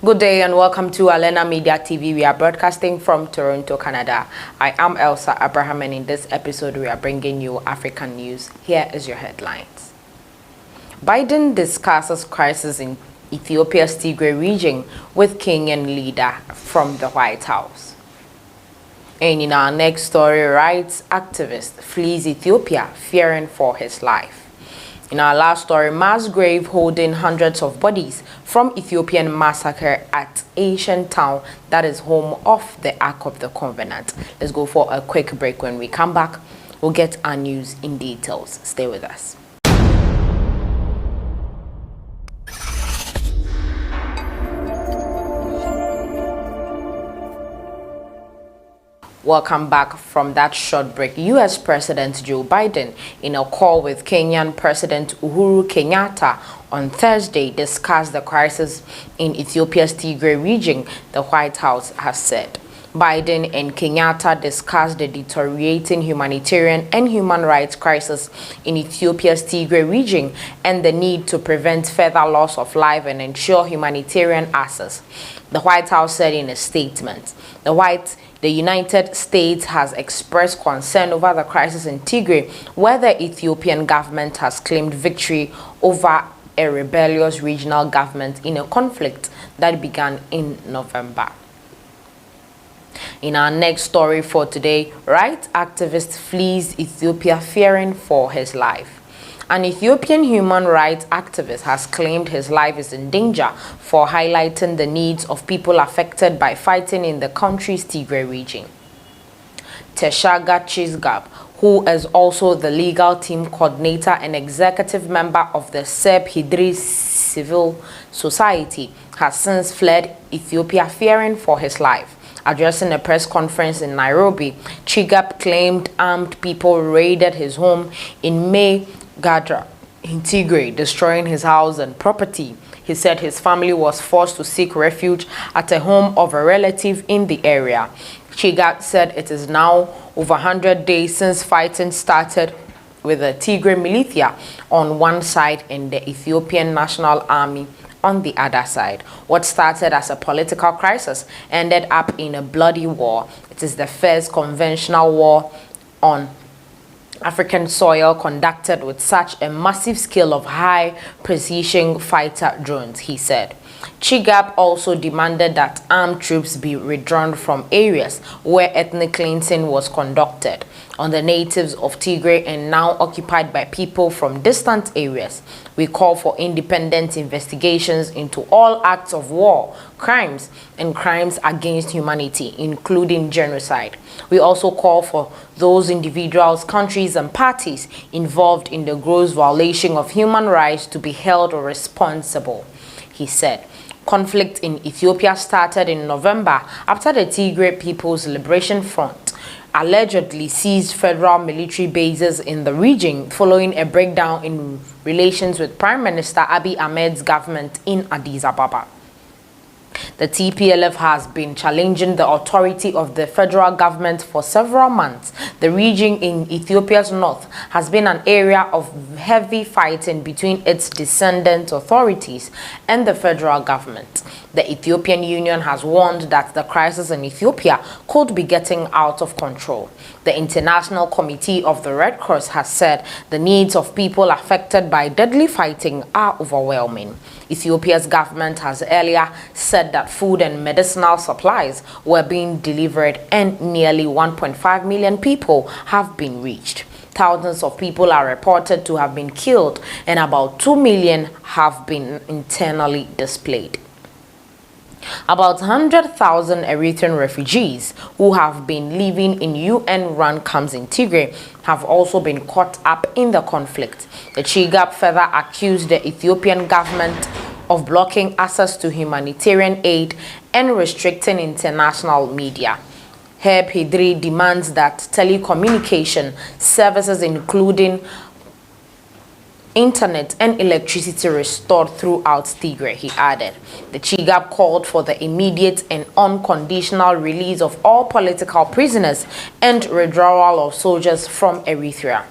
Good day and welcome to Alena Media TV. We are broadcasting from Toronto, Canada. I am Elsa Abraham, and in this episode we are bringing you African news. Here is your headlines. Biden discusses crisis in Ethiopia's Tigray region with Kenyan leader from the White House. And in our next story, rights activist flees Ethiopia fearing for his life. In our last story, mass grave holding hundreds of bodies from Ethiopian massacre at ancient town that is home of the Ark of the Covenant. Let's go for a quick break. When we come back, we'll get our news in details. Stay with us. Welcome back from that short break. U.S. President Joe Biden, in a call with Kenyan President Uhuru Kenyatta on Thursday, discussed the crisis in Ethiopia's Tigray region, the White House has said. Biden and Kenyatta discussed the deteriorating humanitarian and human rights crisis in Ethiopia's Tigray region and the need to prevent further loss of life and ensure humanitarian access. The White House said in a statement, the United States has expressed concern over the crisis in Tigray, where the Ethiopian government has claimed victory over a rebellious regional government in a conflict that began in November. In our next story for today, rights activist flees Ethiopia fearing for his life. An Ethiopian human rights activist has claimed his life is in danger for highlighting the needs of people affected by fighting in the country's Tigray region. Teshaga Chisgab, who is also the legal team coordinator and executive member of the Zebhidri Civil Society, has since fled Ethiopia fearing for his life. Addressing a press conference in Nairobi, Chigab claimed armed people raided his home in May Gadra in Tigray, destroying his house and property. He said his family was forced to seek refuge at a home of a relative in the area. Chigab said it is now over 100 days since fighting started with the Tigray militia on one side and the Ethiopian National Army on the other side. What started as a political crisis ended up in a bloody war. It is the first conventional war on African soil conducted with such a massive scale of high-precision fighter drones, he said. Chigab also demanded that armed troops be withdrawn from areas where ethnic cleansing was conducted on the natives of Tigray and now occupied by people from distant areas. We call for independent investigations into all acts of war, crimes, and crimes against humanity, including genocide. We also call for those individuals, countries, and parties involved in the gross violation of human rights to be held responsible, he said. Conflict in Ethiopia started in November after the Tigray People's Liberation Front allegedly seized federal military bases in the region following a breakdown in relations with Prime Minister Abiy Ahmed's government in Addis Ababa. The TPLF has been challenging the authority of the federal government for several months. The region in Ethiopia's north has been an area of heavy fighting between its descendant authorities and the federal government. The Ethiopian Union has warned that the crisis in Ethiopia could be getting out of control. The International Committee of the Red Cross has said the needs of people affected by deadly fighting are overwhelming. Ethiopia's government has earlier said that food and medicinal supplies were being delivered and nearly 1.5 million people have been reached. Thousands of people are reported to have been killed and about 2 million have been internally displaced. About 100,000 Eritrean refugees who have been living in UN-run camps in Tigray have also been caught up in the conflict. The Chigab further accused the Ethiopian government of blocking access to humanitarian aid and restricting international media. Zebhidri demands that telecommunication services, including internet and electricity, restored throughout Tigray, he added. The Chigab called for the immediate and unconditional release of all political prisoners and withdrawal of soldiers from Eritrea.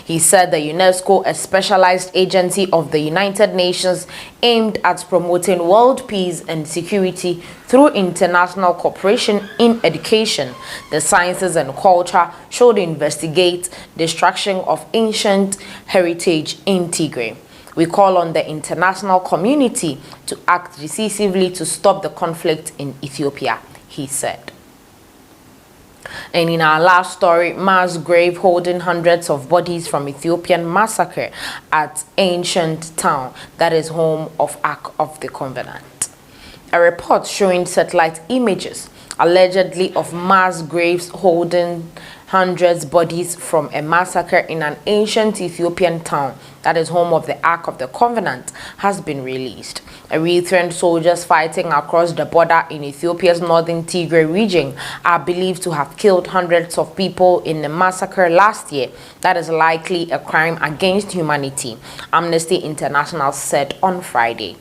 He said the UNESCO, a specialized agency of the United Nations aimed at promoting world peace and security through international cooperation in education, the sciences and culture, should investigate destruction of ancient heritage in Tigray. We call on the international community to act decisively to stop the conflict in Ethiopia, he said. And in our last story, mass grave holding hundreds of bodies from Ethiopian massacre at ancient town that is home of Ark of the Covenant. A report showing satellite images allegedly of mass graves holding hundreds bodies from a massacre in an ancient Ethiopian town that is home of the Ark of the Covenant has been released. Eritrean soldiers fighting across the border in Ethiopia's northern Tigray region are believed to have killed hundreds of people in the massacre last year. That is likely a crime against humanity, Amnesty International said on Friday.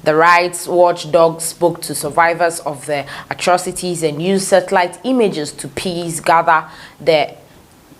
The rights watchdog spoke to survivors of the atrocities and used satellite images to piece gather the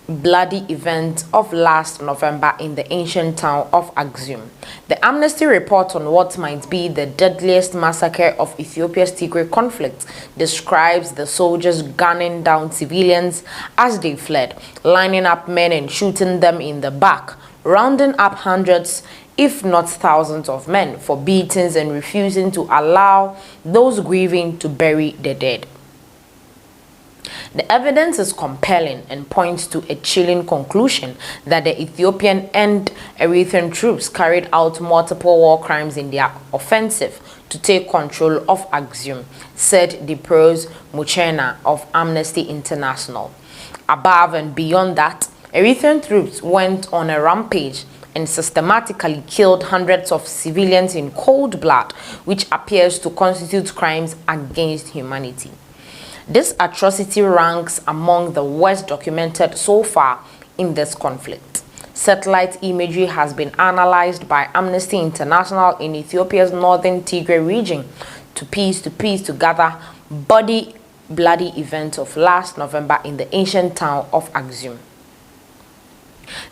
bloody event of last November in the ancient town of Axum. The Amnesty report on what might be the deadliest massacre of Ethiopia's Tigray conflict describes the soldiers gunning down civilians as they fled, lining up men and shooting them in the back, rounding up hundreds if not thousands of men for beatings and refusing to allow those grieving to bury the dead. The evidence is compelling and points to a chilling conclusion that the Ethiopian and Eritrean troops carried out multiple war crimes in their offensive to take control of Axum, said Dipros Muchena of Amnesty International. Above and beyond that, Eritrean troops went on a rampage and systematically killed hundreds of civilians in cold blood, which appears to constitute crimes against humanity. This atrocity ranks among the worst documented so far in this conflict. Satellite imagery has been analyzed by Amnesty International in Ethiopia's northern Tigray region to piece together bloody events of last November in the ancient town of Axum.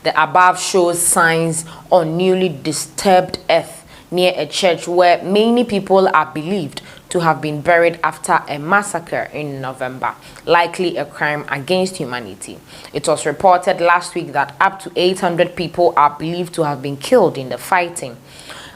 The above shows signs on newly disturbed earth near a church where many people are believed to have been buried after a massacre in November, likely a crime against humanity. It was reported last week that up to 800 people are believed to have been killed in the fighting,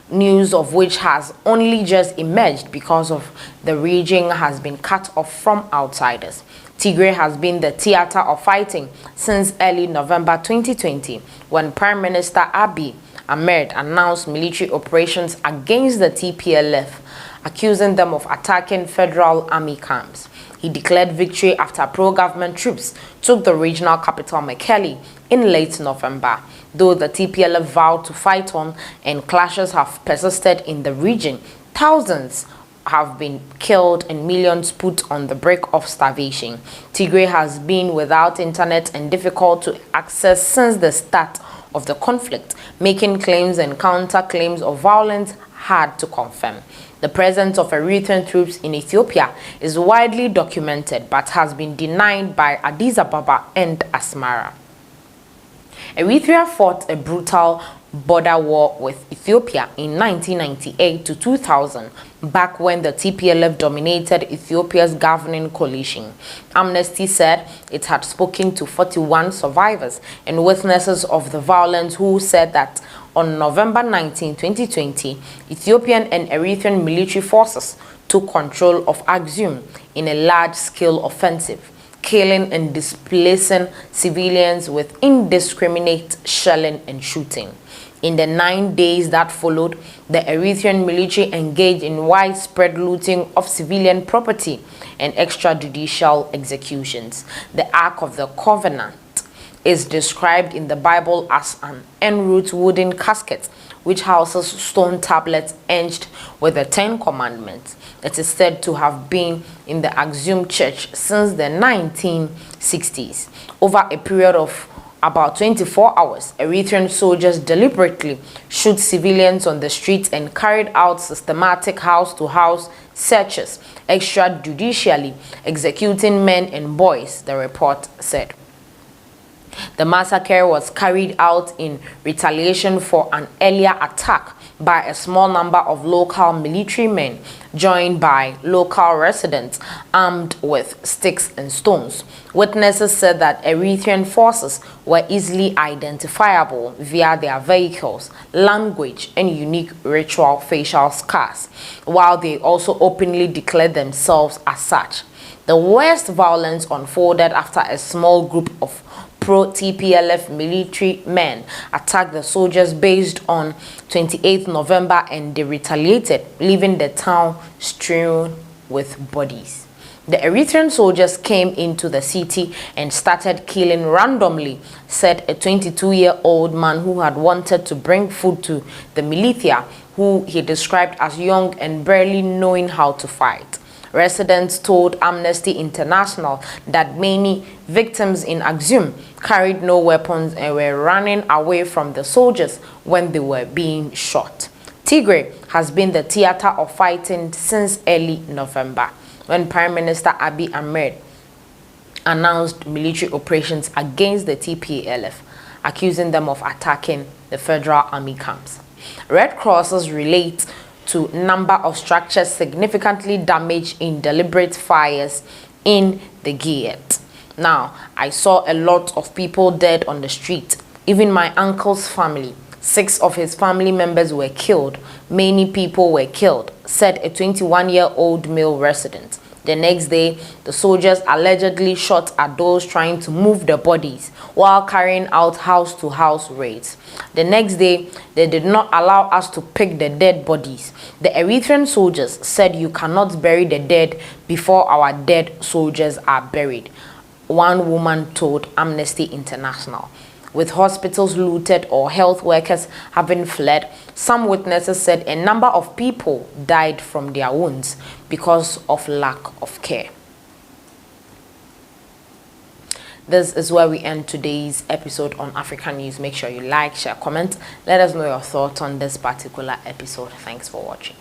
news of which has only just emerged because of the region has been cut off from outsiders. Tigray has been the theater of fighting since early November 2020, when Prime Minister Abiy Ahmed announced military operations against the TPLF, accusing them of attacking federal army camps. He declared victory after pro-government troops took the regional capital Mekelle in late November. Though the TPLF vowed to fight on and clashes have persisted in the region, thousands have been killed and millions put on the brink of starvation. Tigray has been without internet and difficult to access since the start of the conflict, making claims and counter-claims of violence hard to confirm. The presence of Eritrean troops in Ethiopia is widely documented but has been denied by Addis Ababa and Asmara. Eritrea fought a brutal border war with Ethiopia in 1998 to 2000, back when the TPLF dominated Ethiopia's governing coalition. Amnesty said it had spoken to 41 survivors and witnesses of the violence who said that on November 19, 2020, Ethiopian and Eritrean military forces took control of Axum in a large-scale offensive, killing and displacing civilians with indiscriminate shelling and shooting. In the 9 days that followed, the Eritrean military engaged in widespread looting of civilian property and extrajudicial executions. The Ark of the Covenant is described in the Bible as an en-route wooden casket which houses stone tablets etched with the 10 Commandments. It is said to have been in the Axum Church since the 1960s. Over a period of about 24 hours, Eritrean soldiers deliberately shoot civilians on the streets and carried out systematic house-to-house searches, extrajudicially executing men and boys, the report said. The massacre was carried out in retaliation for an earlier attack by a small number of local military men, joined by local residents armed with sticks and stones. Witnesses said that Eritrean forces were easily identifiable via their vehicles, language, and unique ritual facial scars, while they also openly declared themselves as such. The worst violence unfolded after a small group of pro-TPLF military men attacked the soldiers based on 28th November, and they retaliated, leaving the town strewn with bodies. The Eritrean soldiers came into the city and started killing randomly, said a 22-year-old man who had wanted to bring food to the militia, who he described as young and barely knowing how to fight. Residents told Amnesty International that many victims in Axum carried no weapons and were running away from the soldiers when they were being shot. Tigray has been the theater of fighting since early November, when Prime Minister Abiy Ahmed announced military operations against the TPLF, accusing them of attacking the federal army camps. Red Crosses relate to number of structures significantly damaged in deliberate fires in the Gate. Now, I saw a lot of people dead on the street, even my uncle's family. 6 of his family members were killed. Many people were killed, said a 21-year-old male resident. The next day, the soldiers allegedly shot at those trying to move the bodies while carrying out house-to-house raids. The next day, they did not allow us to pick the dead bodies. The Eritrean soldiers said you cannot bury the dead before our dead soldiers are buried, one woman told Amnesty International. With hospitals looted or health workers having fled, some witnesses said a number of people died from their wounds because of lack of care. This is where we end today's episode on African News. Make sure you like, share, comment. Let us know your thoughts on this particular episode. Thanks for watching.